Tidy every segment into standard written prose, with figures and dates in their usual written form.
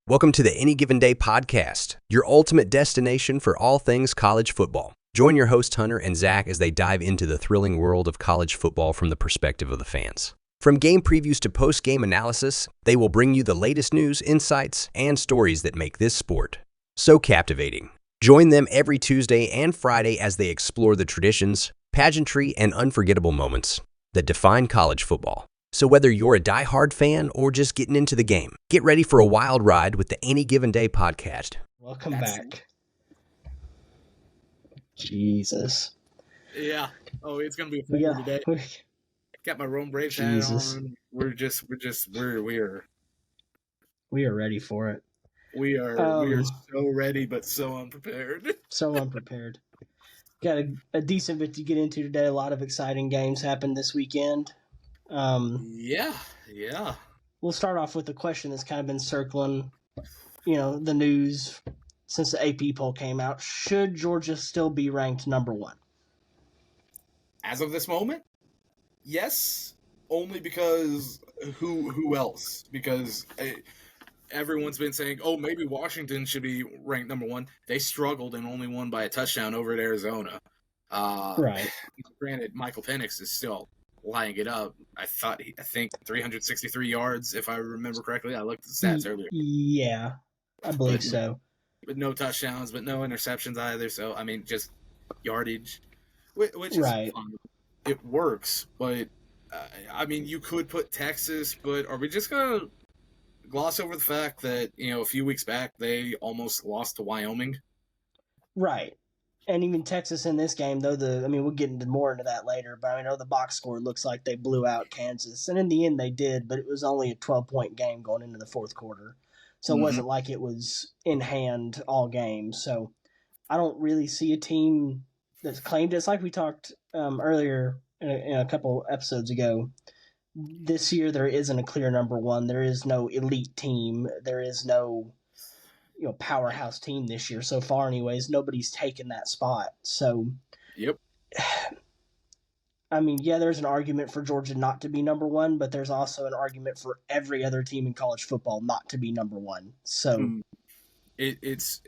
Welcome to the Any Given Day podcast, your ultimate destination for all things college football. Join your hosts Hunter and Zach as they dive into the thrilling world of college football from the perspective of the fans. From game previews to post-game analysis, they will bring you the latest news, insights, and stories that make this sport so captivating. Join them every Tuesday and Friday as they explore the traditions, pageantry, and unforgettable moments that define college football. So whether you're a diehard fan or just getting into the game, get ready for a wild ride with the Any Given Day podcast. Welcome back. Jesus. Yeah. Oh, it's gonna be a fun one today. Got my Rome Braves hat on. We are ready for it. We are so ready, but so unprepared. So unprepared. Got a decent bit to get into today. A lot of exciting games happened this weekend. Yeah. We'll start off with a question that's kind of been circling, the news since the AP poll came out. Should Georgia still be ranked number one? As of this moment, yes. Only because who else? Because everyone's been saying, oh, maybe Washington should be ranked number one. They struggled and only won by a touchdown over at Arizona. Right. Granted, Michael Penix is still lining it up. I think 363 yards, if I remember correctly. I looked at the stats earlier. Yeah, I believe so. But no touchdowns, but no interceptions either. So, I mean, just yardage, which is right. fun. It works, but, you could put Texas, but are we just going to gloss over the fact that, a few weeks back, they almost lost to Wyoming? Right. And even Texas in this game, though, we'll get more into that later, but I know the box score looks like they blew out Kansas. And in the end, they did, but it was only a 12-point game going into the fourth quarter. So It wasn't like it was in hand all game. So I don't really see a team that's claimed it. It's like we talked earlier in a couple episodes ago. This year, there isn't a clear number one. There is no elite team. There is no powerhouse team this year so far anyways. Nobody's taken that spot. So yep. There's an argument for Georgia not to be number one, but there's also an argument for every other team in college football not to be number one. So it's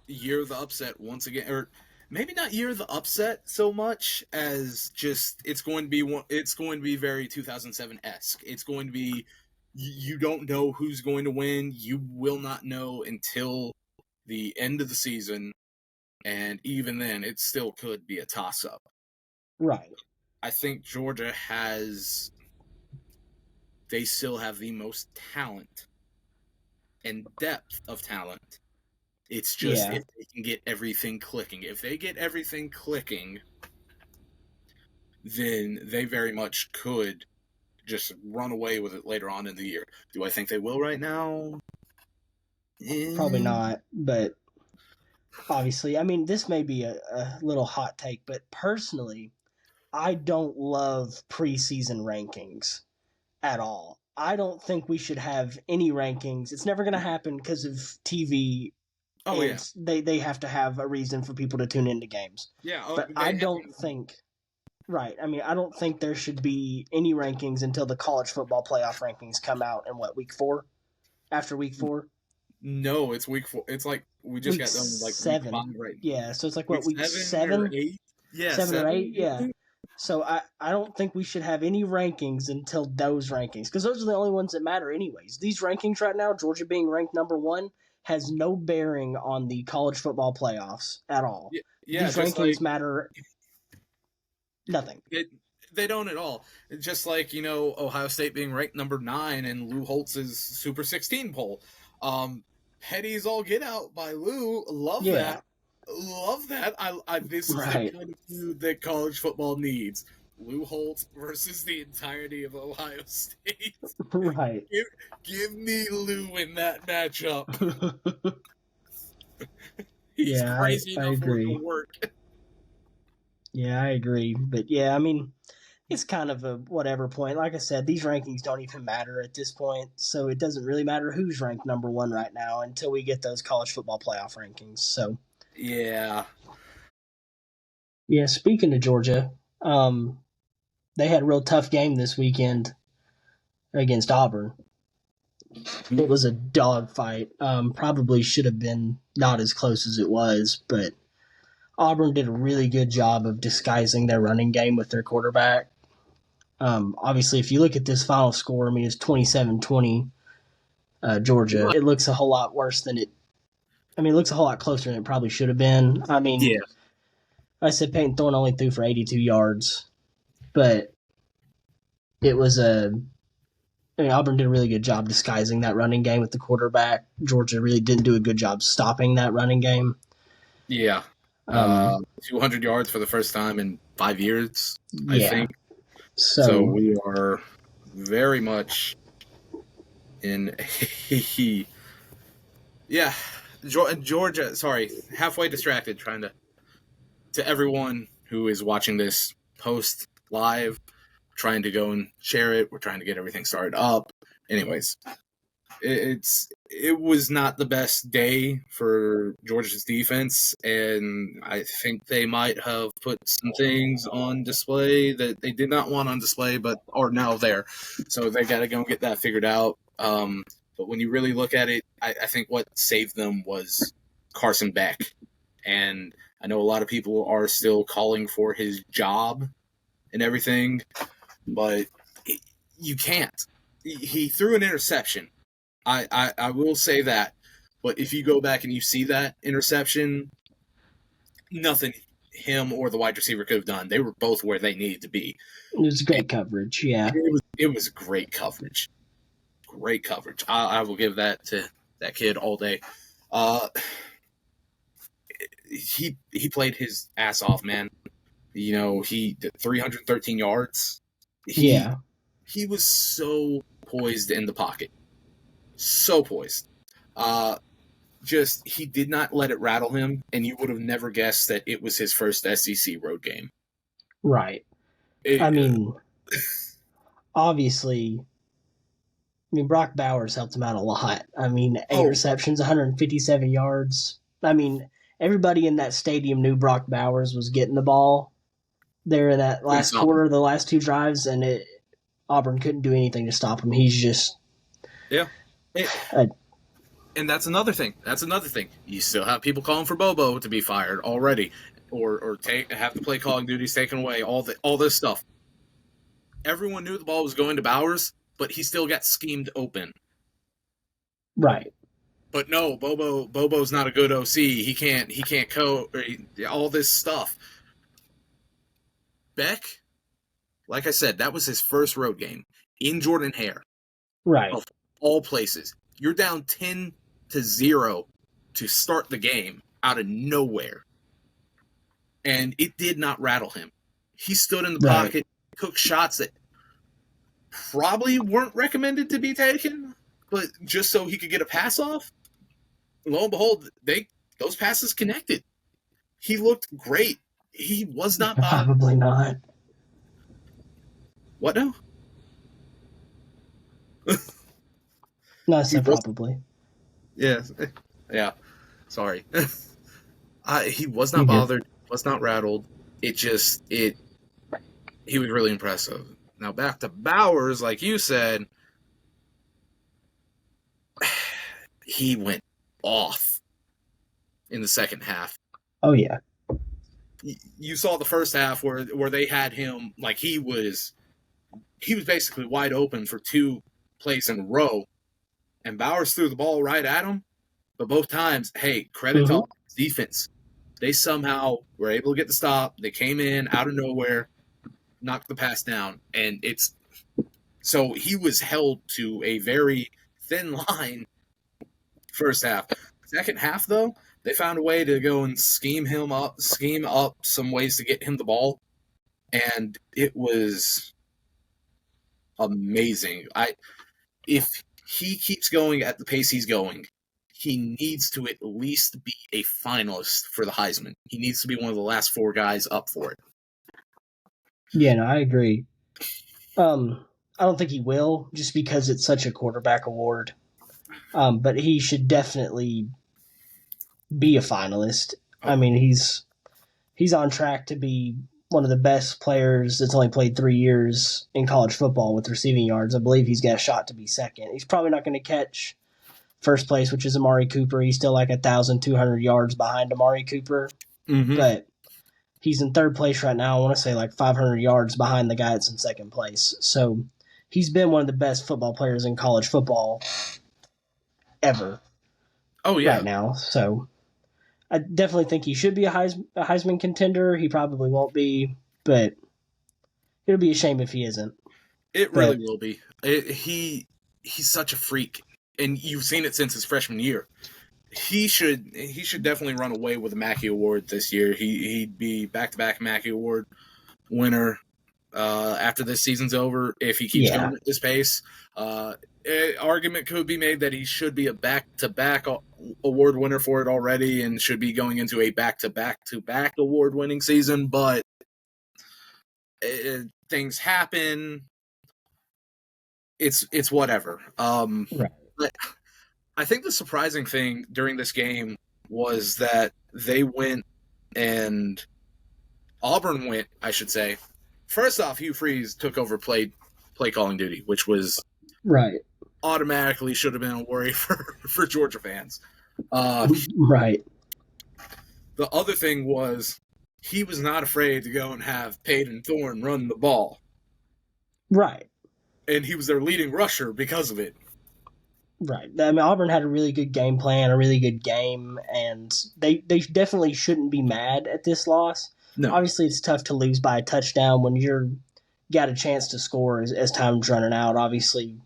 year of the upset once again, or maybe not year of the upset so much as just it's going to be very 2007-esque. It's going to be, you don't know who's going to win. You will not know until the end of the season. And even then, it still could be a toss-up. Right. I think Georgia they still have the most talent and depth of talent. It's just if they can get everything clicking. If they get everything clicking, then they very much could just run away with it later on in the year. Do I think they will right now? Probably not, but obviously, this may be a little hot take, but personally, I don't love preseason rankings at all. I don't think we should have any rankings. It's never going to happen because of TV. Oh, yeah. They have to have a reason for people to tune into games. Yeah. But I don't think... Right. I don't think there should be any rankings until the college football playoff rankings come out in week 4? After week 4? No, it's week 4. It's like we just got done with 7. Week 5 right now. Yeah, so it's like week 7? Or 8? Yeah, 7 or 8, yeah. So I don't think we should have any rankings until those rankings, because those are the only ones that matter anyways. These rankings right now, Georgia being ranked number 1, has no bearing on the college football playoffs at all. Yeah, these rankings matter nothing. They don't at all. Just like, Ohio State being ranked number 9 in Lou Holtz's Super 16 poll. Petty's all get out by Lou. Love that. Love that. This is the kind of food that college football needs. Lou Holtz versus the entirety of Ohio State. Right. Give me Lou in that matchup. He's crazy enough for it to work. Yeah, I agree. But it's kind of a whatever point. Like I said, these rankings don't even matter at this point, so it doesn't really matter who's ranked number 1 right now until we get those college football playoff rankings. So yeah. Yeah, speaking of Georgia, they had a real tough game this weekend against Auburn. It was a dogfight. Probably should have been not as close as it was, but Auburn did a really good job of disguising their running game with their quarterback. Obviously, if you look at this final score, I mean, it's 27-20 Georgia. It looks a whole lot worse than it. I mean, it looks a whole lot closer than it probably should have been. I mean, Yeah. I said Peyton Thorne only threw for 82 yards, but it was Auburn did a really good job disguising that running game with the quarterback. Georgia really didn't do a good job stopping that running game. Yeah. 200 yards for the first time in 5 years, I think. So we are very much in yeah, Georgia, sorry, halfway distracted trying to everyone who is watching this post live, trying to go and share it. We're trying to get everything started up. Anyways, it was not the best day for Georgia's defense, and I think they might have put some things on display that they did not want on display, but are now there. So they got to go and get that figured out. But when you really look at it, I think what saved them was Carson Beck, and I know a lot of people are still calling for his job and everything, but you can't. He threw an interception. I will say that. But if you go back and you see that interception, nothing him or the wide receiver could have done. They were both where they needed to be. It was great coverage, yeah. It was great coverage. Great coverage. I will give that to that kid all day. He played his ass off, man. You know, he did 313 yards. He was so poised in the pocket. So poised. He did not let it rattle him, and you would have never guessed that it was his first SEC road game. Right. Obviously, Brock Bowers helped him out a lot. 8 receptions, 157 yards. Everybody in that stadium knew Brock Bowers was getting the ball there in that last quarter, the last 2 drives, and Auburn couldn't do anything to stop him. He's just... Yeah. And that's another thing. You still have people calling for Bobo to be fired already, or have the play calling duties taken away. All this stuff. Everyone knew the ball was going to Bowers, but he still got schemed open. Right. But no, Bobo's not a good OC. He can't all this stuff. Beck, like I said, that was his first road game in Jordan-Hare. Right. Of all places. You're down 10-0 to start the game out of nowhere. And it did not rattle him. He stood in the pocket, took shots that probably weren't recommended to be taken, but just so he could get a pass off. Lo and behold, those passes connected. He looked great. He was not bothered. Probably not. What now? No, I said probably. Yeah. Sorry. He was not bothered. Was not rattled. He was really impressive. Now back to Bowers, like you said, he went off in the second half. Oh yeah. You saw the first half where they had him like he was basically wide open for 2 plays in a row, and Bowers threw the ball right at him. But both times, hey, credit to defense. They somehow were able to get the stop. They came in out of nowhere, knocked the pass down, and so he was held to a very thin line first half. Second half, though, they found a way to go and scheme up some ways to get him the ball, and it was amazing. If he keeps going at the pace he's going, he needs to at least be a finalist for the Heisman. He needs to be one of the last 4 guys up for it. Yeah, no, I agree. I don't think he will, just because it's such a quarterback award. But he should definitely be a finalist. He's on track to be one of the best players that's only played 3 years in college football with receiving yards. I believe he's got a shot to be second. He's probably not going to catch first place, which is Amari Cooper. He's still like 1,200 yards behind Amari Cooper. Mm-hmm. But he's in third place right now. I want to say like 500 yards behind the guy that's in second place. So he's been one of the best football players in college football ever. Oh, yeah. Right now. So I definitely think he should be a Heisman contender. He probably won't be, but it'll be a shame if he isn't. It really will be. He's such a freak, and you've seen it since his freshman year. He should definitely run away with the Mackey Award this year. He'd be back-to-back Mackey Award winner after this season's over if he keeps going at this pace. Argument could be made that he should be a back-to-back award winner for it already and should be going into a back-to-back-to-back award-winning season, but things happen. It's whatever. Right. But I think the surprising thing during this game was that they went and Auburn went, I should say. First off, Hugh Freeze took over play calling duty, which was right. Automatically should have been a worry for Georgia fans. Right. The other thing was he was not afraid to go and have Peyton Thorne run the ball. Right. And he was their leading rusher because of it. Right. I mean, Auburn had a really good game plan, a really good game, and they definitely shouldn't be mad at this loss. No. Obviously, it's tough to lose by a touchdown when you're got a chance to score as time's running out. Obviously,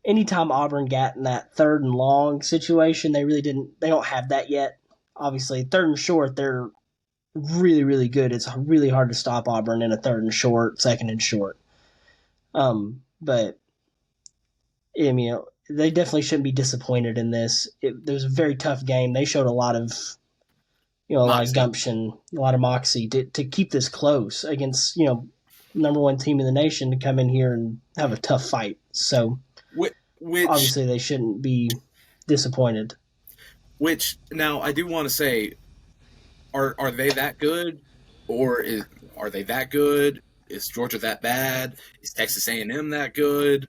anytime Auburn got in that third and long situation, they don't have that yet. Obviously, third and short, they're really, really good. It's really hard to stop Auburn in a third and short, second and short. But I mean, they definitely shouldn't be disappointed in this. It was a very tough game. They showed a lot of, a lot of gumption, a lot of moxie to keep this close against, number one team in the nation to come in here and have a tough fight. So which obviously they shouldn't be disappointed. Which now I do want to say, are they that good, or are they that good? Is Georgia that bad? Is Texas A&M that good?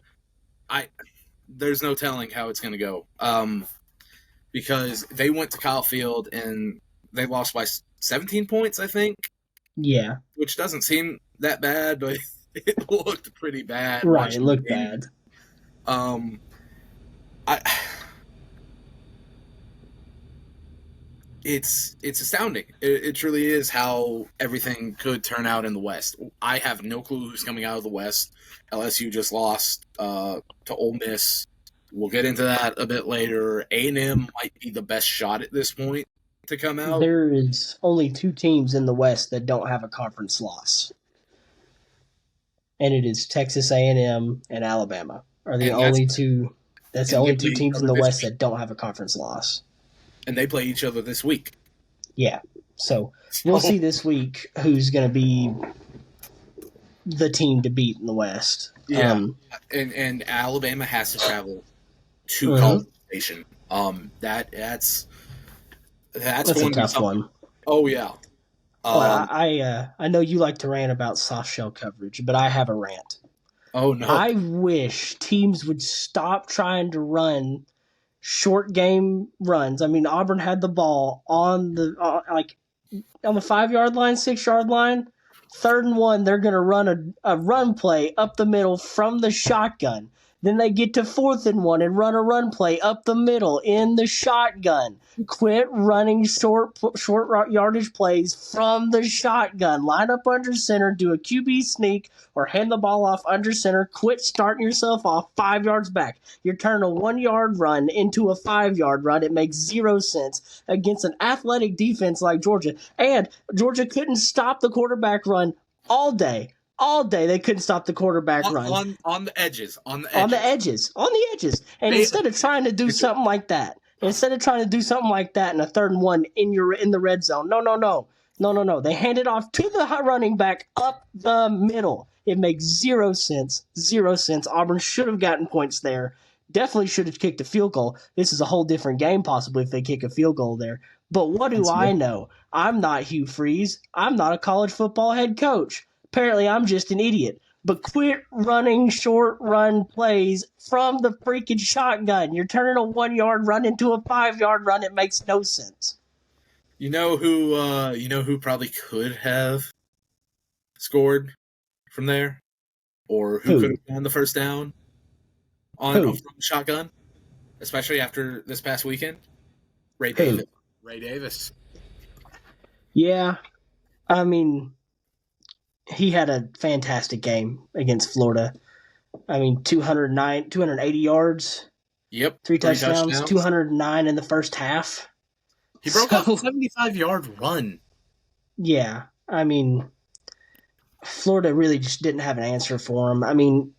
There's no telling how it's going to go. Because they went to Kyle Field and they lost by 17 points, I think. Yeah. Which doesn't seem that bad, but it looked pretty bad. Right, it looked bad. It's astounding. It truly is how everything could turn out in the West. I have no clue who's coming out of the West. LSU just lost to Ole Miss. We'll get into that a bit later. A&M might be the best shot at this point to come out. There is only 2 teams in the West that don't have a conference loss. And it is Texas A&M and Alabama are the only two. That's the only 2 teams in the West that don't have a conference loss. And they play each other this week. Yeah. So we'll see this week who's going to be the team to beat in the West. Yeah. And Alabama has to travel to College Station. That's going a tough one. Oh, yeah. Well, I know you like to rant about soft shell coverage, but I have a rant. Oh, no. I wish teams would stop trying to run short game runs. I mean, Auburn had the ball on the 5-yard line, 6-yard line. 3rd and 1, they're going to run a run play up the middle from the shotgun. Then they get to 4th and 1 and run a run play up the middle in the shotgun. Quit running short yardage plays from the shotgun. Line up under center, do a QB sneak, or hand the ball off under center. Quit starting yourself off 5 yards back. You're turning a 1-yard run into a 5-yard run. It makes 0 sense against an athletic defense like Georgia. And Georgia couldn't stop the quarterback run all day. All day they couldn't stop the quarterback run. On the edges. And instead of trying to do something like that, in a 3rd and 1 in the red zone, no. They hand it off to the running back up the middle. It makes 0 sense. 0 sense. Auburn should have gotten points there. Definitely should have kicked a field goal. This is a whole different game possibly if they kick a field goal there. But what do I know? I'm not Hugh Freeze. I'm not a college football head coach. Apparently, I'm just an idiot. But quit running short run plays from the freaking shotgun. You're turning a 1 yard run into a 5 yard run. It makes no sense. You know who probably could have scored from there, or who could have gotten the first down from shotgun, especially after this past weekend? Ray Davis. Ray Davis. Yeah, I mean, he had a fantastic game against Florida. I mean, 280 yards. Yep. 3 touchdowns, 209 in the first half. He broke out a 75-yard run. Yeah, I mean, Florida really just didn't have an answer for him. I mean,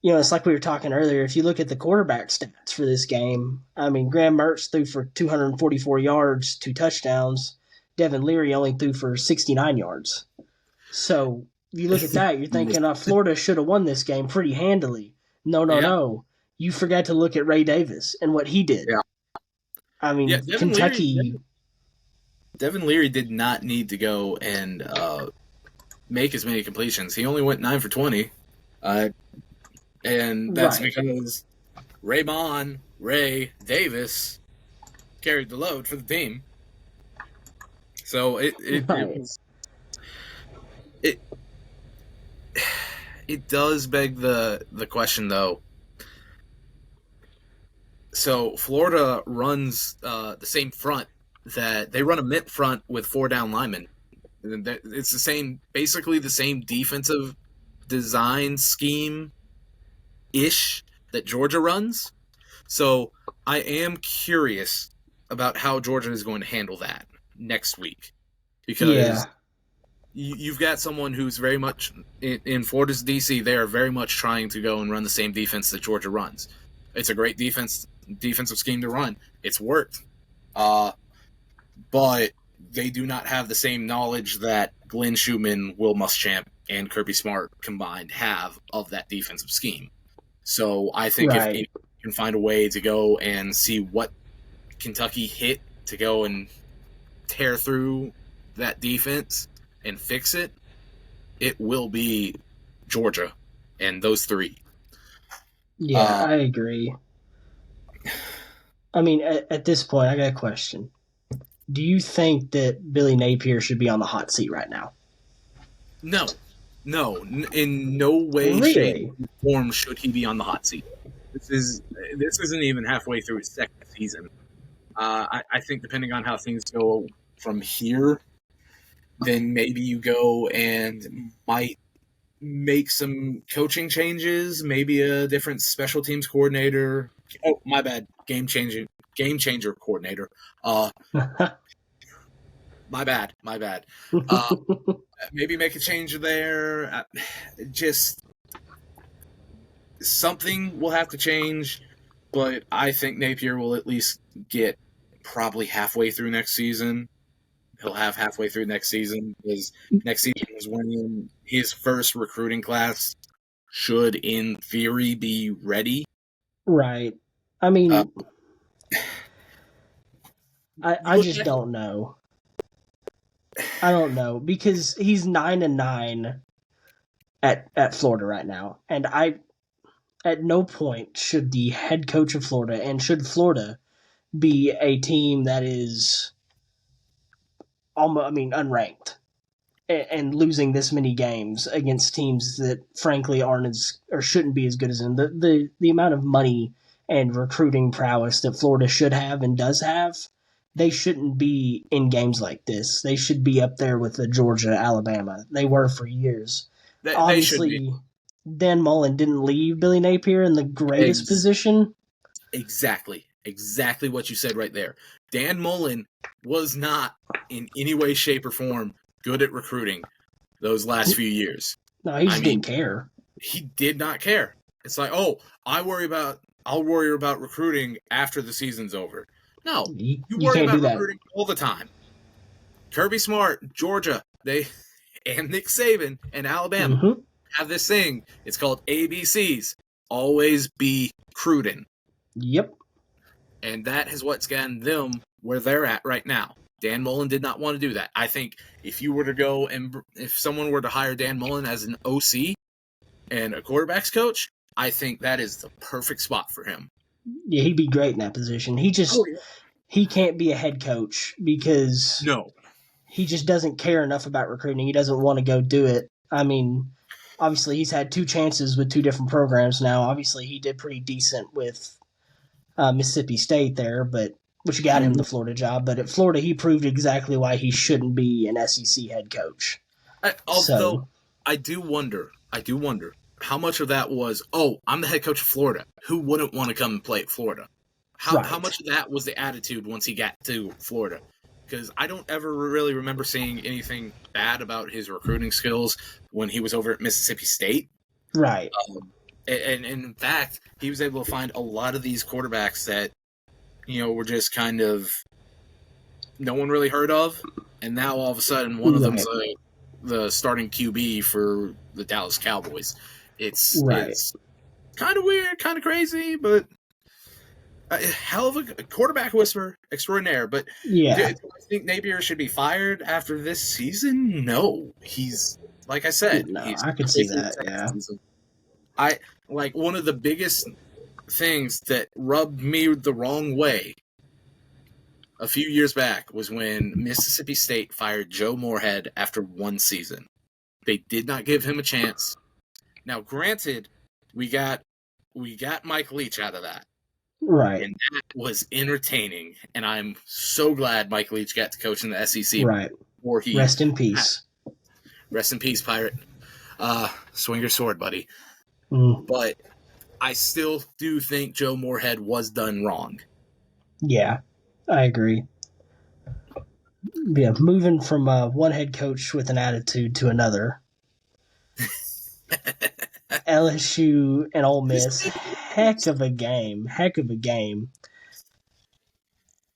it's like we were talking earlier. If you look at the quarterback stats for this game, I mean, Graham Mertz threw for 244 yards, 2 touchdowns. Devin Leary only threw for 69 yards. So if you look at that, you're thinking Florida should have won this game pretty handily. No. You forgot to look at Ray Davis and what he did. Yeah. I mean, Kentucky. Devin Leary did not need to go and make as many completions. He only went 9 for 20. And that's because Ray Davis carried the load for the team. So it does beg the question, though. So Florida runs the same front that they run a mint front with 4 down linemen. It's basically the same defensive design scheme ish that Georgia runs. So I am curious about how Georgia is going to handle that next week, because you've got someone who's very much in Florida's DC. They are very much trying to go and run the same defense that Georgia runs. It's a great defensive scheme to run. It's worked, but they do not have the same knowledge that Glenn Schumann, Will Muschamp, and Kirby Smart combined have of that defensive scheme. So I think if you can find a way to go and see what Kentucky hit to go and tear through that defense and fix it, it will be Georgia and those 3. Yeah, I agree. I mean, at this point, I got a question. Do you think that Billy Napier should be on the hot seat right now? No, in no way, shape, or form should he be on the hot seat. This isn't even halfway through his second season. I think depending on how things go from here, then maybe you go and might make some coaching changes, maybe a different special teams coordinator. Oh, my bad. Game changer coordinator. My bad. Maybe make a change there. Just something will have to change, but I think Napier will at least get probably halfway through next season. He'll have halfway through next season, because next season is when his first recruiting class should, in theory, be ready. Right. I mean, I just don't know. I don't know, because he's 9-9 at Florida right now, and at no point should the head coach of Florida, and should Florida be a team that is unranked and losing this many games against teams that frankly shouldn't be as good as them. The amount of money and recruiting prowess that Florida should have and does have, they shouldn't be in games like this. They should be up there with the Georgia, Alabama. They were for years. Obviously, Dan Mullen didn't leave Billy Napier in the greatest position. Exactly what you said right there. Dan Mullen was not in any way, shape, or form good at recruiting those last few years. No, he just didn't care. He did not care. It's like, I'll worry about recruiting after the season's over. No, you worry about recruiting all the time. Kirby Smart, Georgia, and Nick Saban and Alabama have this thing. It's called ABCs. always be Cruden. Yep. And that is what's gotten them where they're at right now. Dan Mullen did not want to do that. I think if you were to go and if someone were to hire Dan Mullen as an OC and a quarterbacks coach, I think that is the perfect spot for him. Yeah, he'd be great in that position. He can't be a head coach because he just doesn't care enough about recruiting. He doesn't want to go do it. I mean, obviously he's had 2 chances with 2 different programs now. Obviously he did pretty decent with Mississippi State there, but which got him the Florida job. But at Florida, he proved exactly why he shouldn't be an SEC head coach. I do wonder how much of that was, I'm the head coach of Florida. Who wouldn't want to come and play at Florida? How much of that was the attitude once he got to Florida? Because I don't ever really remember seeing anything bad about his recruiting skills when he was over at Mississippi State. Right. And in fact, he was able to find a lot of these quarterbacks that, were just kind of no one really heard of. And now all of a sudden, one of them's the starting QB for the Dallas Cowboys. It's kind of weird, kind of crazy, but a hell of a quarterback whisperer extraordinaire. But do I think Napier should be fired after this season? No. He's, like I said, I could see that, yeah. One of the biggest things that rubbed me the wrong way a few years back was when Mississippi State fired Joe Moorhead after 1 season. They did not give him a chance. Now, granted, we got Mike Leach out of that. Right. And that was entertaining. And I'm so glad Mike Leach got to coach in the SEC. Right. Rest in peace. Rest in peace, Pirate. Swing your sword, buddy. Mm. But I still do think Joe Moorhead was done wrong. Yeah, I agree. Yeah, moving from one head coach with an attitude to another. LSU and Ole Miss, heck of a game.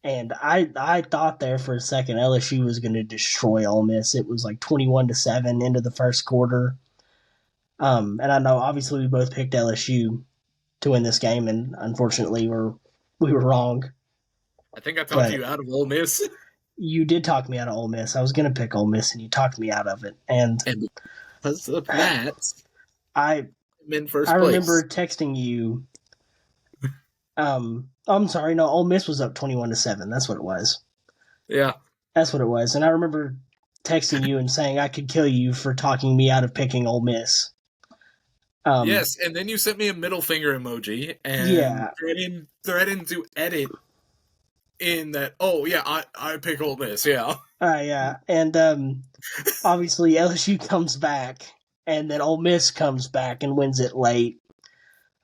And I thought there for a second LSU was going to destroy Ole Miss. It was like 21-7 into the first quarter. And I know obviously we both picked LSU to win this game, and unfortunately we were wrong. I think I talked you out of Ole Miss. You did talk me out of Ole Miss. I was going to pick Ole Miss, and you talked me out of it. And because of that, I'm in first place. I remember texting you. I'm sorry, no, Ole Miss was up 21-7. That's what it was. Yeah. That's what it was. And I remember texting you and saying I could kill you for talking me out of picking Ole Miss. Yes, and then you sent me a middle finger emoji and threatened to edit in that, I pick Ole Miss, yeah. Yeah, and obviously LSU comes back, and then Ole Miss comes back and wins it late.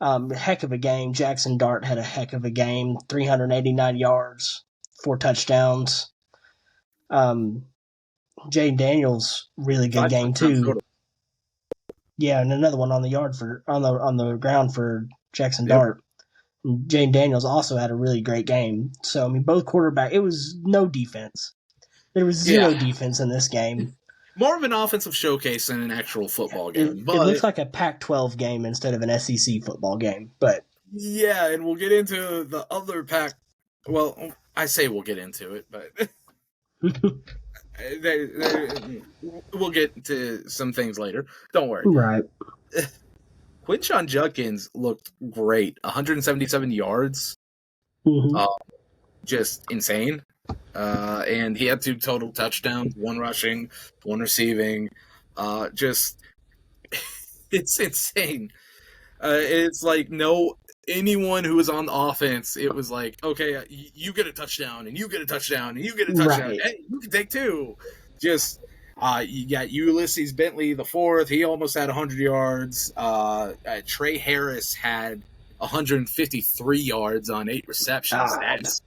Heck of a game. Jackson Dart had a heck of a game. 389 yards, 4 touchdowns. Jaden Daniels, really good game too. Yeah, and another one on the yard on the ground for Jackson Dart. Jaden Daniels also had a really great game. So I mean, both quarterback. It was no defense. There was zero defense in this game. More of an offensive showcase than an actual football game. It looks like a Pac-12 game instead of an SEC football game. But yeah, and we'll get into the other Pac. Well, I say we'll get into it, but we'll get to some things later. Don't worry. Right. Quinshon Judkins looked great. 177 yards. Mm-hmm. Just insane. And he had 2 total touchdowns, 1 rushing, 1 receiving. It's insane. It's like anyone who was on the offense, it was like, okay, you get a touchdown, and you get a touchdown, and you get a touchdown. Right. Hey, you can take 2. Just you got Ulysses Bentley the 4th. He almost had 100 yards. Trey Harris had 153 yards on 8 receptions.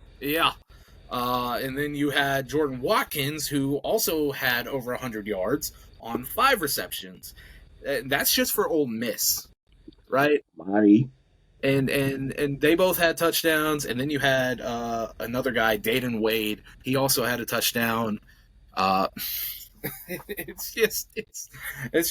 Yeah. And then you had Jordan Watkins, who also had over 100 yards on 5 receptions. That's just for Ole Miss, right? Mighty. And they both had touchdowns. And then you had another guy, Dayton Wade. He also had a touchdown. It's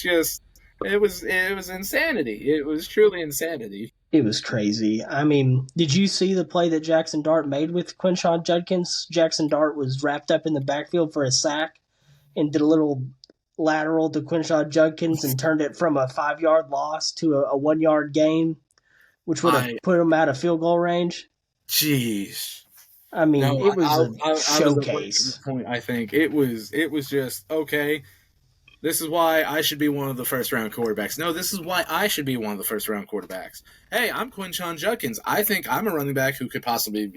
just It was insanity. It was truly insanity. It was crazy. I mean, did you see the play that Jackson Dart made with Quinshon Judkins? Jackson Dart was wrapped up in the backfield for a sack and did a little lateral to Quinshon Judkins and turned it from a 5-yard loss to a 1-yard gain, which would have put him out of field goal range. Jeez. I mean, it was a Was showcase. point, I think it was just okay. This is why I should be one of the first-round quarterbacks. No, this is why I should be one of the first-round quarterbacks. Hey, I'm Quinshon Judkins. I think I'm a running back who could possibly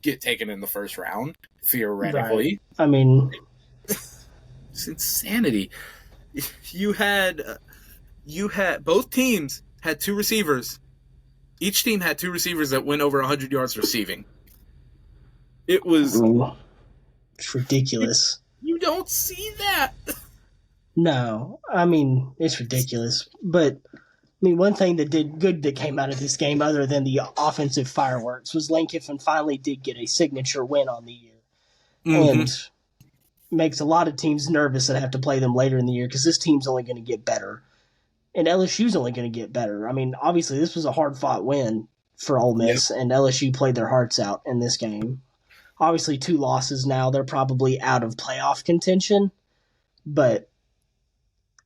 get taken in the first round, theoretically. Right. I mean, it's insanity. You had both teams had 2 receivers. Each team had 2 receivers that went over 100 yards receiving. It was... It's ridiculous. You don't see that. No, I mean, it's ridiculous. But, I mean, one thing that did good that came out of this game, other than the offensive fireworks, was Lane Kiffin finally did get a signature win on the year. Mm-hmm. And makes a lot of teams nervous that have to play them later in the year because this team's only going to get better. And LSU's only going to get better. I mean, obviously, this was a hard-fought win for Ole Miss, and LSU played their hearts out in this game. Obviously, 2 losses now. They're probably out of playoff contention. But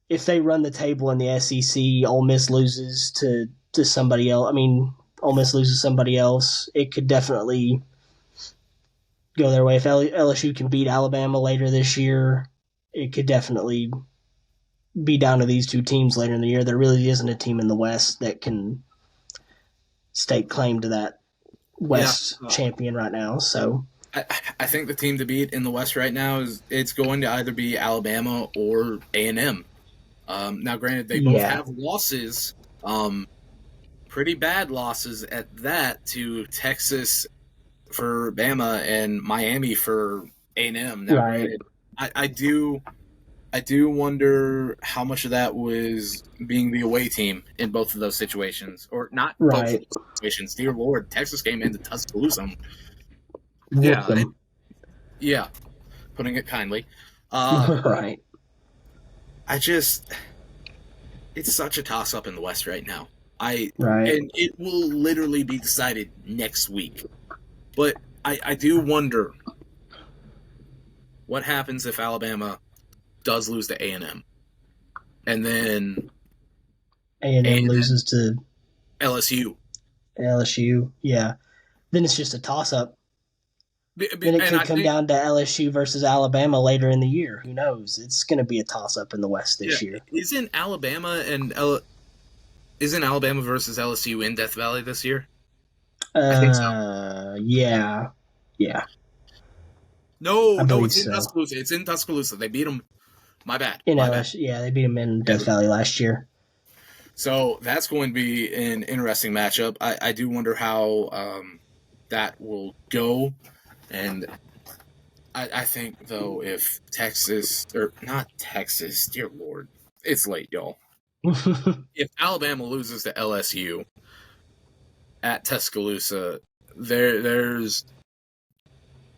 if they run the table in the SEC, Ole Miss loses to somebody else. I mean, Ole Miss loses somebody else. It could definitely go their way. If LSU can beat Alabama later this year, it could definitely be down to these 2 teams later in the year. There really isn't a team in the West that can stake claim to that West champion right now. So I think the team to beat in the West right now it's going to either be Alabama or A&M. Now, granted, they both have losses, pretty bad losses at that, to Texas for Bama and Miami for A&M. Now, granted, I do wonder how much of that was being the away team in both of those situations, or not both of those situations. Dear Lord, Texas came into Tuscaloosa. Yeah, putting it kindly. Right. It's such a toss-up in the West right now. And it will literally be decided next week. But I do wonder what happens if Alabama does lose to A&M. And then A&M loses to LSU. Yeah. Then it's just a toss-up. Then it could come down to LSU versus Alabama later in the year. Who knows? It's going to be a toss-up in the West this year. Isn't Alabama versus LSU in Death Valley this year? I think so. Yeah. No, it's in Tuscaloosa. It's in Tuscaloosa. They beat them. My bad. Yeah, they beat them in Death Valley last year. So that's going to be an interesting matchup. I do wonder how that will go. And I think, though, if Texas, or not Texas, dear Lord, it's late, y'all. If Alabama loses to LSU at Tuscaloosa, there's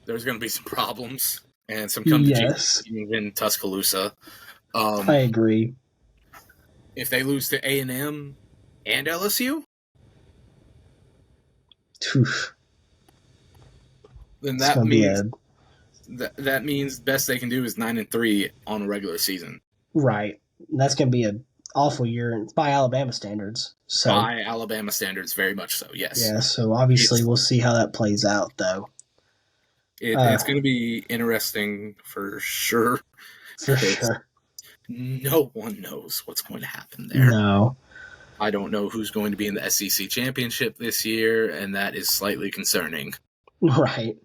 going to be some problems and some Jesus in Tuscaloosa. I agree. If they lose to A&M and LSU, then that means best they can do is 9-3 on a regular season. Right. That's going to be an awful year, and by Alabama standards. So by Alabama standards, very much so. Yes. Yeah. So obviously, we'll see how that plays out, though. It's going to be interesting for sure. For sure. No one knows what's going to happen there. No. I don't know who's going to be in the SEC championship this year, and that is slightly concerning. Right.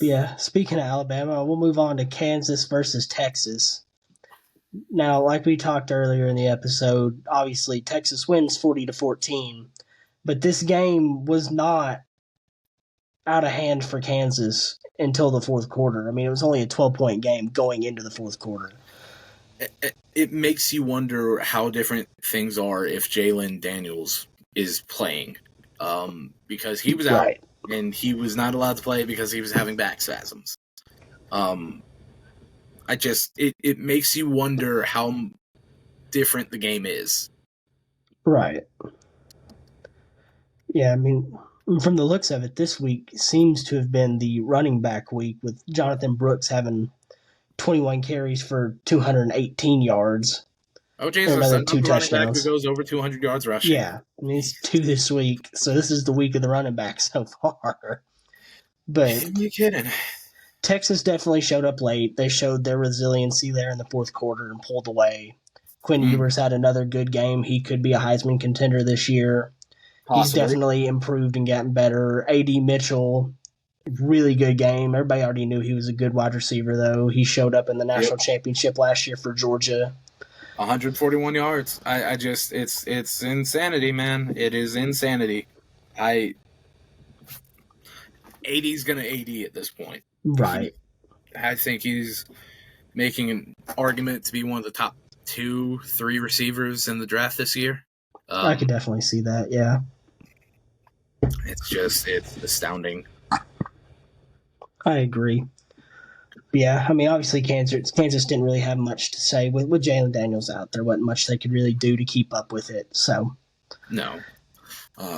Yeah. Speaking of Alabama, we'll move on to Kansas versus Texas. Now, like we talked earlier in the episode, obviously Texas wins 40-14, but this game was not out of hand for Kansas until the fourth quarter. I mean, it was only a 12-point game going into the fourth quarter. It makes you wonder how different things are if Jalen Daniels is playing, because he was out and he was not allowed to play because he was having back spasms. It makes you wonder how different the game is. Right. Yeah, I mean, from the looks of it, this week seems to have been the running back week with Jonathan Brooks having 21 carries for 218 yards. OJ's Another another 2 running back who touchdowns. goes over 200 yards rushing. Yeah, I mean, it's 2 this week, so this is the week of the running back so far. But Are you kidding? Texas definitely showed up late. They showed their resiliency there in the fourth quarter and pulled away. Quinn Ewers had another good game. He could be a Heisman contender this year. Possibly. He's definitely improved and gotten better. A.D. Mitchell, really good game. Everybody already knew he was a good wide receiver, though. He showed up in the national championship last year for Georgia. 141 yards. I just, it's insanity, man. It is insanity. AD's going to AD at this point. Right. I think he's making an argument to be one of the top 2-3 receivers in the draft this year. I could definitely see that, yeah. It's astounding. I agree. Yeah, I mean, obviously Kansas didn't really have much to say. With Jalen Daniels out, there wasn't much they could really do to keep up with it. So, no.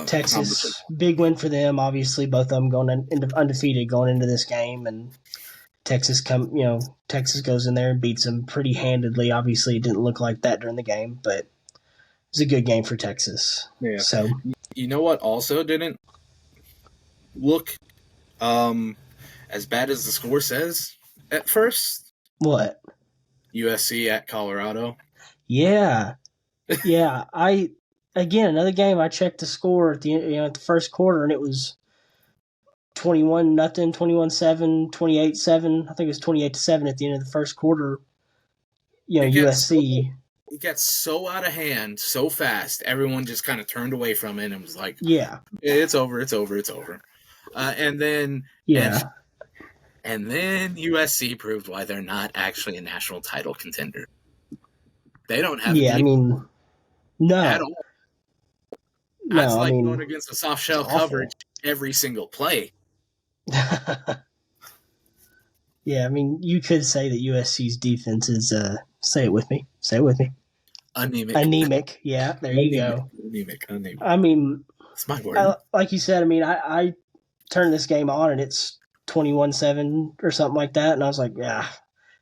Texas, big win for them. Obviously, both of them going undefeated going into this game, and Texas goes in there and beats them pretty handedly. Obviously, it didn't look like that during the game, but it was a good game for Texas. Yeah. So, you know what also didn't look as bad as the score says at first? What? USC at Colorado. Yeah. Yeah, another game. I checked the score at the first quarter, and it was 21-0, 21-7, 28-7. I think it was 28-7 at the end of the first quarter. USC. It got so out of hand so fast. Everyone just kind of turned away from it and was like, "Yeah, it's over. And then and then USC proved why they're not actually a national title contender. They don't have. Yeah, I mean, no. At all. That's going against the soft shell coverage every single play. Yeah, I mean, you could say that USC's defense is say it with me. Anemic. Yeah, there you go. Anemic. I mean, it's my word. Like you said, I mean, I turned this game on and it's 21-7 or something like that, and I was like, yeah,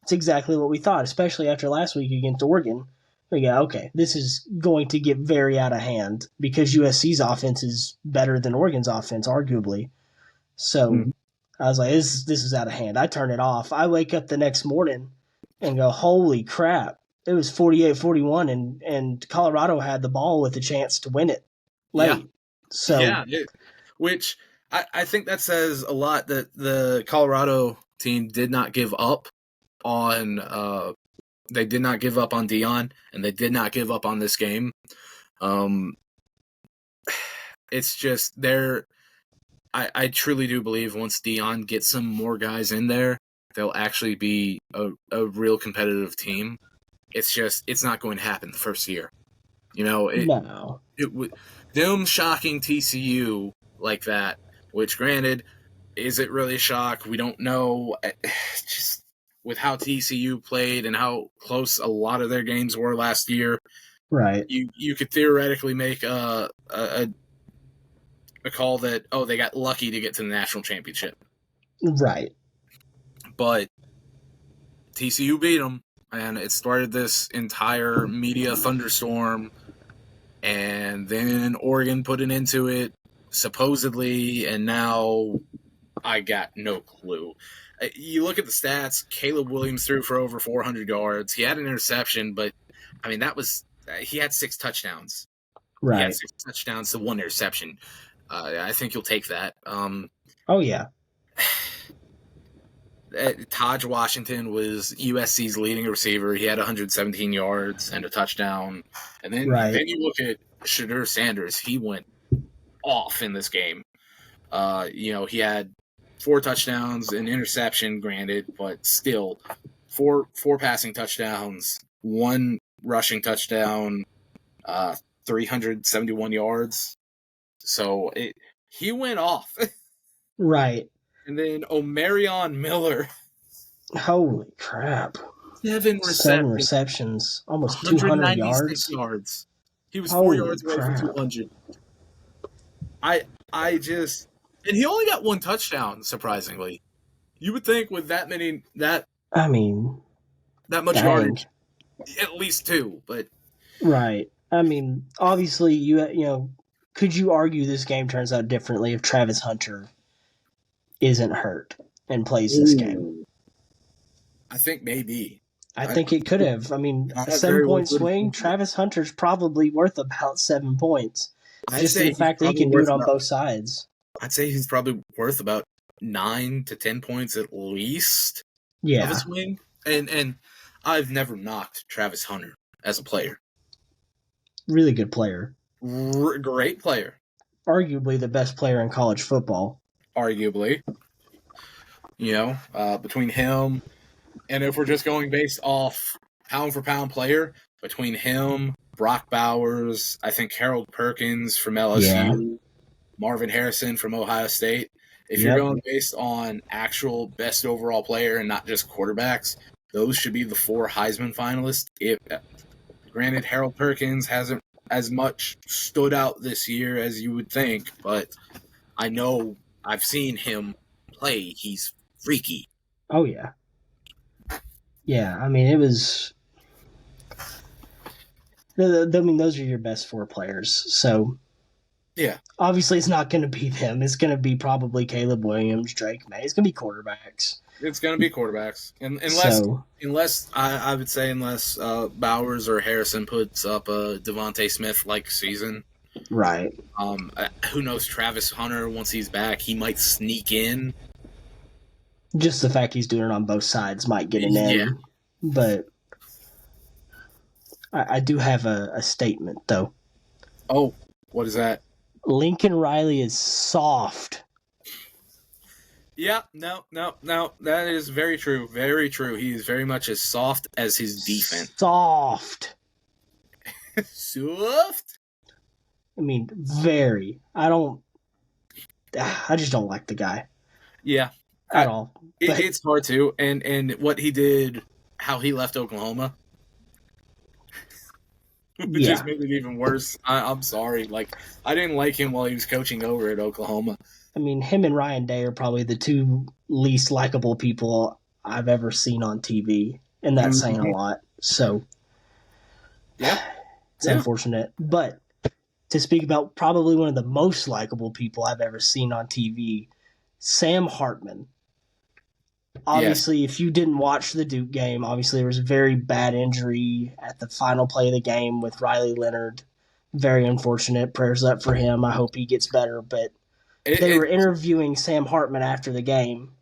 it's exactly what we thought, especially after last week against Oregon. We go, okay, this is going to get very out of hand because USC's offense is better than Oregon's offense, arguably. So I was like, this is out of hand. I turn it off. I wake up the next morning and go, holy crap. It was 48-41, and Colorado had the ball with a chance to win it late. Yeah. So, which I think that says a lot that the Colorado team did not give up on they did not give up on Deion, and they did not give up on this game. It's just I truly do believe once Deion gets some more guys in there, they'll actually be a real competitive team. It's not going to happen the first year. No. Them shocking TCU like that, which granted, is it really a shock? We don't know. Just with how TCU played and how close a lot of their games were last year, right? You could theoretically make a call that they got lucky to get to the national championship, right? But TCU beat them, and it started this entire media thunderstorm. And then Oregon put an end to it, supposedly, and now I got no clue. You look at the stats, Caleb Williams threw for over 400 yards. He had an interception, but, I mean, he had 6 touchdowns. Right. He had 6 touchdowns to 1 interception. I think you'll take that. Oh, yeah. Taj Washington was USC's leading receiver. He had 117 yards and a touchdown. And then you look at Shedeur Sanders. He went off in this game. He had 4 touchdowns, an interception, granted, but still 4 passing touchdowns, 1 rushing touchdown, 371 yards. So he went off. Right. And then Omarion Miller. Holy crap. 7 receptions, almost 200 yards. yards. He was 4 Holy yards away crap. from 200. I just, and he only got 1 touchdown. Surprisingly, you would think with that I mean, much dang. yardage, at least 2. But Right. I mean, obviously, you know, could you argue this game turns out differently if Travis Hunter isn't hurt and plays this game? I think maybe. I think it could have. I mean, a I very 7-point well swing, could. Travis Hunter's probably worth about 7 points. I'd Just say the fact that he he's can probably do it on worth both sides. I'd say he's probably worth about 9 to 10 points at least of Yeah. a swing. And I've never knocked Travis Hunter as a player. Really good player. Great player, Arguably the best player in college football. arguably. You know, between him and if we're just going based off pound for pound player, between him, Brock Bowers, I think Harold Perkins from LSU, Yeah. Marvin Harrison from Ohio State. If you're going based on actual best overall player and not just quarterbacks, those should be the 4 Heisman finalists. Granted, Harold Perkins hasn't as much stood out this year as you would think, but I know I've seen him play. He's freaky. Oh, yeah. Yeah, I mean, it was... I mean, those are your best 4 players, so... Yeah. Obviously, it's not going to be them. It's going to be probably Caleb Williams, Drake May. It's going to be quarterbacks. It's going to be quarterbacks. Unless I would say unless Bowers or Harrison puts up a Devontae Smith-like season. Right. Who knows, Travis Hunter, once he's back, he might sneak in. Just the fact he's doing it on both sides might get an in. Yeah. But I do have a statement, though. Oh, what is that? Lincoln Riley is soft. Yeah, no. That is very true. Very true. He is very much as soft as his defense. Soft. Soft? I mean, very. I just don't like the guy. Yeah. At all. But, It's hard to. And what he did, how he left Oklahoma, it just made it even worse. I'm sorry. Like, I didn't like him while he was coaching over at Oklahoma. I mean, him and Ryan Day are probably the 2 least likable people I've ever seen on TV, and that's saying a lot. So, yeah, it's unfortunate. But to speak about probably one of the most likable people I've ever seen on TV, Sam Hartman. Obviously, if you didn't watch the Duke game, obviously there was a very bad injury at the final play of the game with Riley Leonard. Very unfortunate. Prayers up for him. I hope he gets better. But they were interviewing Sam Hartman after the game,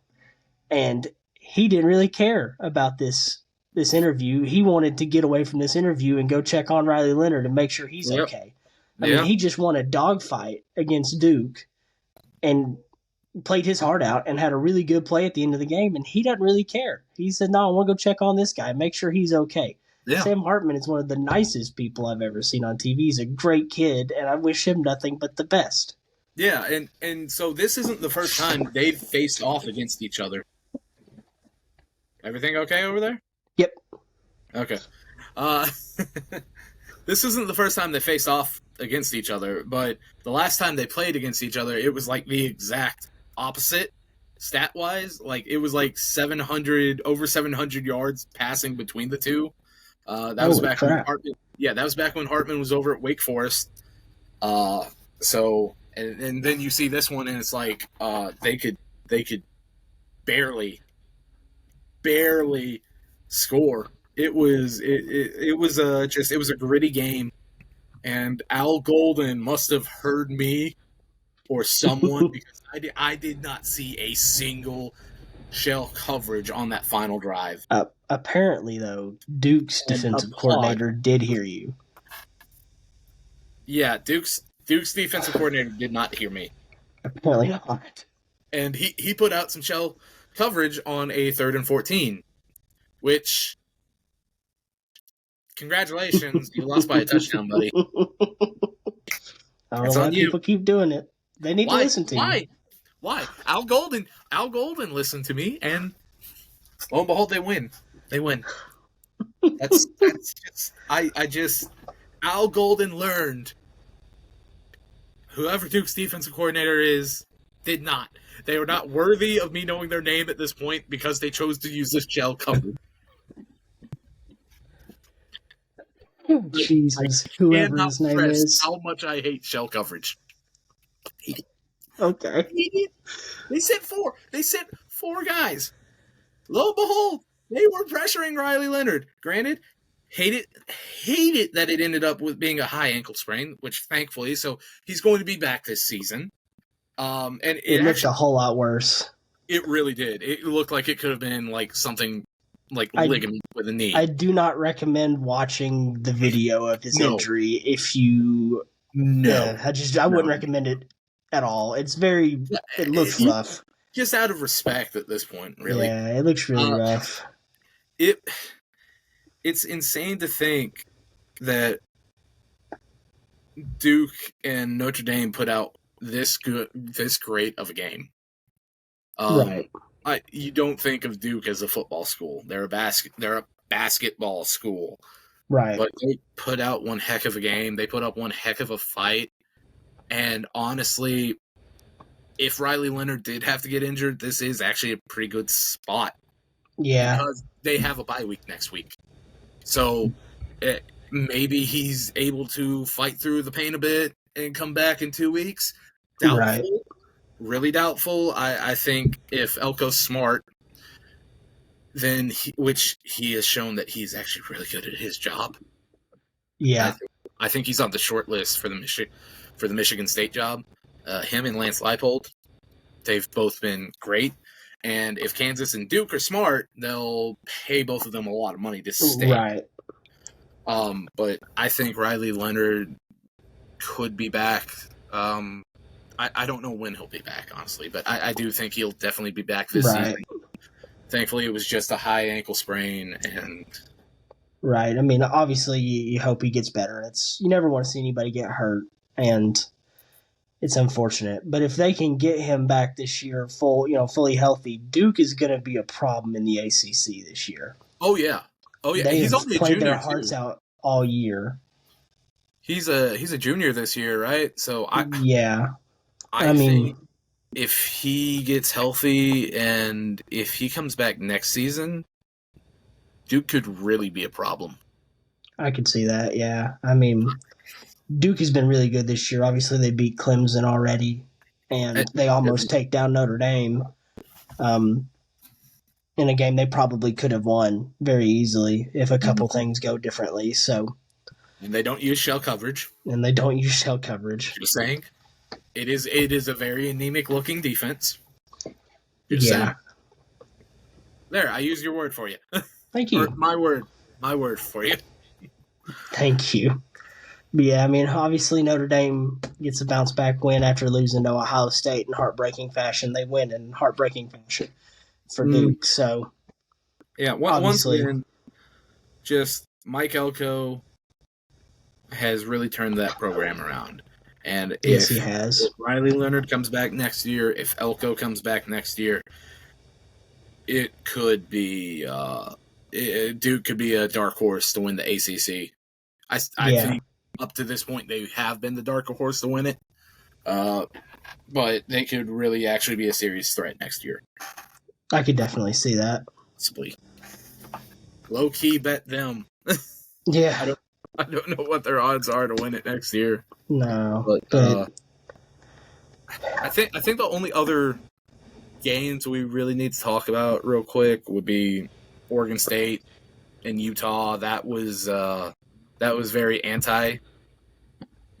and he didn't really care about this interview. He wanted to get away from this interview and go check on Riley Leonard and make sure he's okay. I mean, he just won a dogfight against Duke and played his heart out and had a really good play at the end of the game, and he doesn't really care. He said, no, I want to go check on this guy, make sure he's okay. Yeah. Sam Hartman is one of the nicest people I've ever seen on TV. He's a great kid, and I wish him nothing but the best. Yeah, and so this isn't the first time they've faced off against each other. Everything okay over there? Yep. Okay. This isn't the first time they faced off against each other, but the last time they played against each other, it was like the exact opposite stat-wise. Like, it was like over 700 yards passing between the two. That was back when Hartman. Yeah, that was back when Hartman was over at Wake Forest. So, and then you see this one, and it's like they could barely score. It was a gritty game, and Al Golden must have heard me or someone because I did not see a single shell coverage on that final drive. Apparently, though, Duke's defensive coordinator did hear you. Yeah, Duke's defensive coordinator did not hear me. Apparently not. And he put out some shell coverage on a 3rd and 14, which, congratulations, you lost by a touchdown, buddy. I don't know why people keep doing it. They need to listen to you. Why? Al Golden listened to me, and lo and behold, they win. That's just I just Al Golden learned whoever Duke's defensive coordinator is did not. They are not worthy of me knowing their name at this point because they chose to use this shell coverage. Jesus, whoever Cannot his name stress is. how much I hate shell coverage. Okay. They sent four guys. Lo and behold, they were pressuring Riley Leonard. Granted, hate it that it ended up with being a high ankle sprain, which thankfully, so he's going to be back this season. And It looked a whole lot worse. It really did. It looked like it could have been like something like ligament with a knee. I do not recommend watching the video of his injury if you. No, I wouldn't recommend it at all. It looks rough. Just out of respect at this point, really. Yeah, it looks really rough. It's insane to think that Duke and Notre Dame put out this great of a game. Right. You don't think of Duke as a football school. They're a basketball school. Right. But they put out one heck of a game. They put up one heck of a fight. And honestly, if Riley Leonard did have to get injured, this is actually a pretty good spot. Yeah. Because they have a bye week next week. So maybe he's able to fight through the pain a bit and come back in 2 weeks. Doubtful. Right. Really doubtful. I think if Elko's smart, then which he has shown that he's actually really good at his job. Yeah. I think he's on the short list for the Michigan State job. Him and Lance Leipold, they've both been great. And if Kansas and Duke are smart, they'll pay both of them a lot of money to stay. Right. But I think Riley Leonard could be back. I don't know when he'll be back, honestly, but I do think he'll definitely be back this season. Thankfully, it was just a high ankle sprain, and right. I mean, obviously, you hope he gets better. You never want to see anybody get hurt, and it's unfortunate. But if they can get him back this year, fully healthy, Duke is going to be a problem in the ACC this year. Oh yeah. He's only played their hearts out all year. He's a junior this year, right? So I mean, think if he gets healthy and if he comes back next season, Duke could really be a problem. I could see that, yeah. I mean, Duke has been really good this year. Obviously, they beat Clemson already, and they almost take down Notre Dame in a game they probably could have won very easily if a couple things go differently. And they don't use shell coverage. Just saying. It is a very anemic-looking defense. Yeah. There, I used your word for you. Thank you. My word for you. Thank you. But yeah, I mean, obviously Notre Dame gets a bounce-back win after losing to Ohio State in heartbreaking fashion. They win in heartbreaking fashion for Duke, so... Yeah, once again, just Mike Elko has really turned that program around. And yes, he has. If Riley Leonard comes back next year, if Elko comes back next year, it could be Duke could be a dark horse to win the ACC. I think up to this point they have been the dark horse to win it, but they could really actually be a serious threat next year. I could definitely see that. Possibly. Low key bet them. Yeah. I don't know what their odds are to win it next year. No, but I think the only other games we really need to talk about real quick would be Oregon State and Utah. That was very anti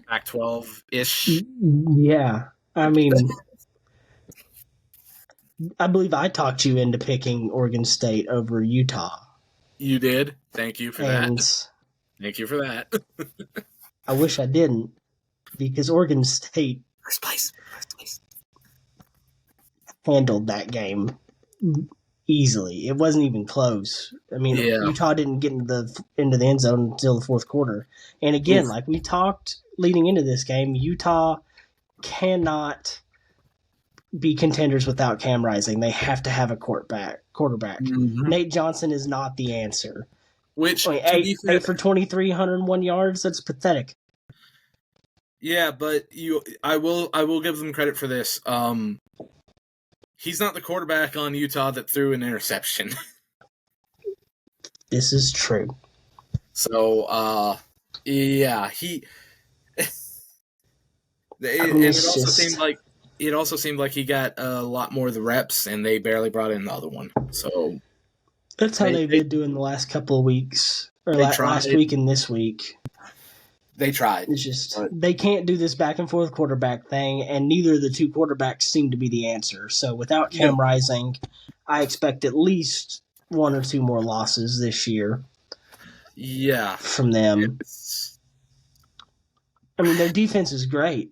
Pac-12-ish. Yeah, I mean, I believe I talked you into picking Oregon State over Utah. You did. Thank you for that. Thank you for that. I wish I didn't, because Oregon State first place handled that game easily. It wasn't even close. I mean, Utah didn't get into the end zone until the fourth quarter. And again, like we talked leading into this game, Utah cannot be contenders without Cam Rising. They have to have a quarterback. Mm-hmm. Nate Johnson is not the answer. Which, I mean, to be fair, 8 for 23, 101 yards. That's pathetic. yeah, but I will give them credit for this. He's not the quarterback on Utah that threw an interception. This is true. So, yeah, he. It also seemed like he got a lot more of the reps, and they barely brought in the other one. So that's how they've been doing the last couple of weeks, or last week and this week. They tried. It's just they can't do this back and forth quarterback thing, and neither of the two quarterbacks seem to be the answer. So without Cam Rising, I expect at least 1 or 2 more losses this year. Yeah, from them. I mean, their defense is great.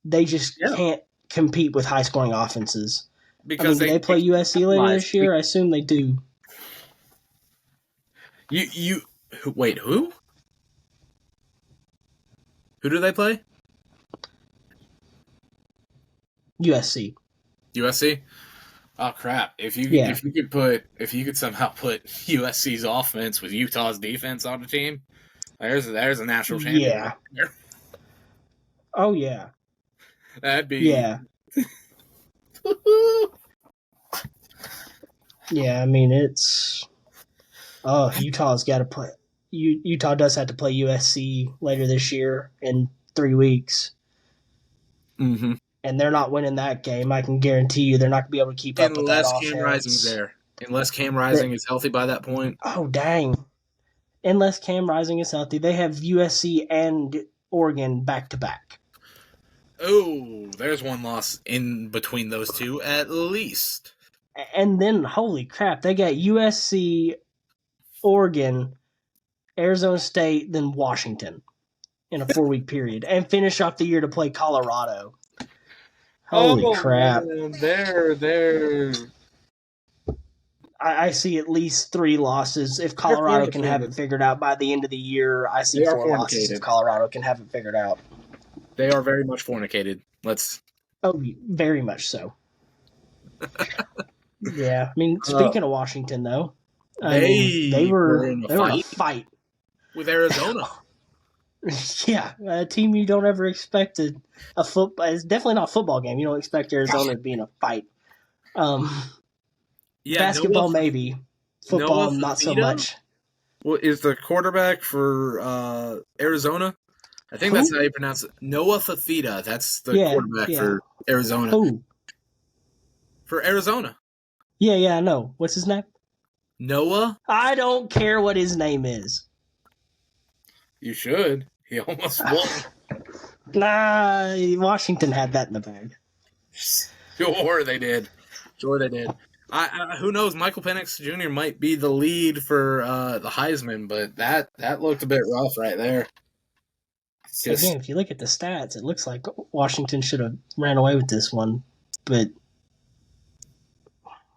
They just can't compete with high-scoring offenses. Because do they play USC later this year? I assume they do. Wait, who? Who do they play? USC. USC? Oh crap! If you could somehow put USC's offense with Utah's defense on the team, there's a national champion. Yeah. Right. Oh yeah. That'd be Yeah, I mean it's. Utah's got to play. Utah does have to play USC later this year in 3 weeks. Mm-hmm. And they're not winning that game. I can guarantee you they're not going to be able to keep up with that offense. Unless Cam Rising's there. Unless Cam Rising is healthy by that point. Oh, dang. Unless Cam Rising is healthy. They have USC and Oregon back-to-back. Oh, there's one loss in between those two at least. And then, holy crap, they got USC, Oregon, Arizona State, then Washington in a 4-week period. And finish off the year to play Colorado. Holy crap. Man, they're I see at least 3 losses. If Colorado can have it figured out by the end of the year, I see 4 losses if Colorado can have it figured out. They are very much fornicated. Oh, very much so. Yeah. I mean, speaking of Washington, though, they were in a fight with Arizona. Yeah, a team you don't ever expect a football. It's definitely not a football game. You don't expect Arizona to be in a fight. Basketball maybe, football not so much. Well, is the quarterback for Arizona? I think that's how you pronounce it. Noah Fafita. That's the quarterback for Arizona. Who? For Arizona. Yeah, I know. What's his name? Noah? I don't care what his name is. You should. He almost won. Nah, Washington had that in the bag. Sure they did. Who knows? Michael Penix Jr. might be the lead for the Heisman, but that looked a bit rough right there. Again, if you look at the stats, it looks like Washington should have ran away with this one, but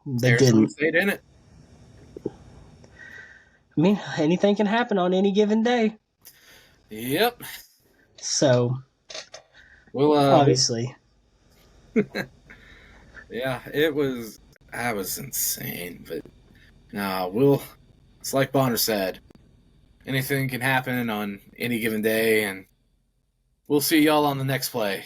they didn't. Stayed in it. I mean, anything can happen on any given day. Yep. So, well, obviously. Yeah, that was insane, but no, it's like Bonner said, anything can happen on any given day, and we'll see y'all on the next play.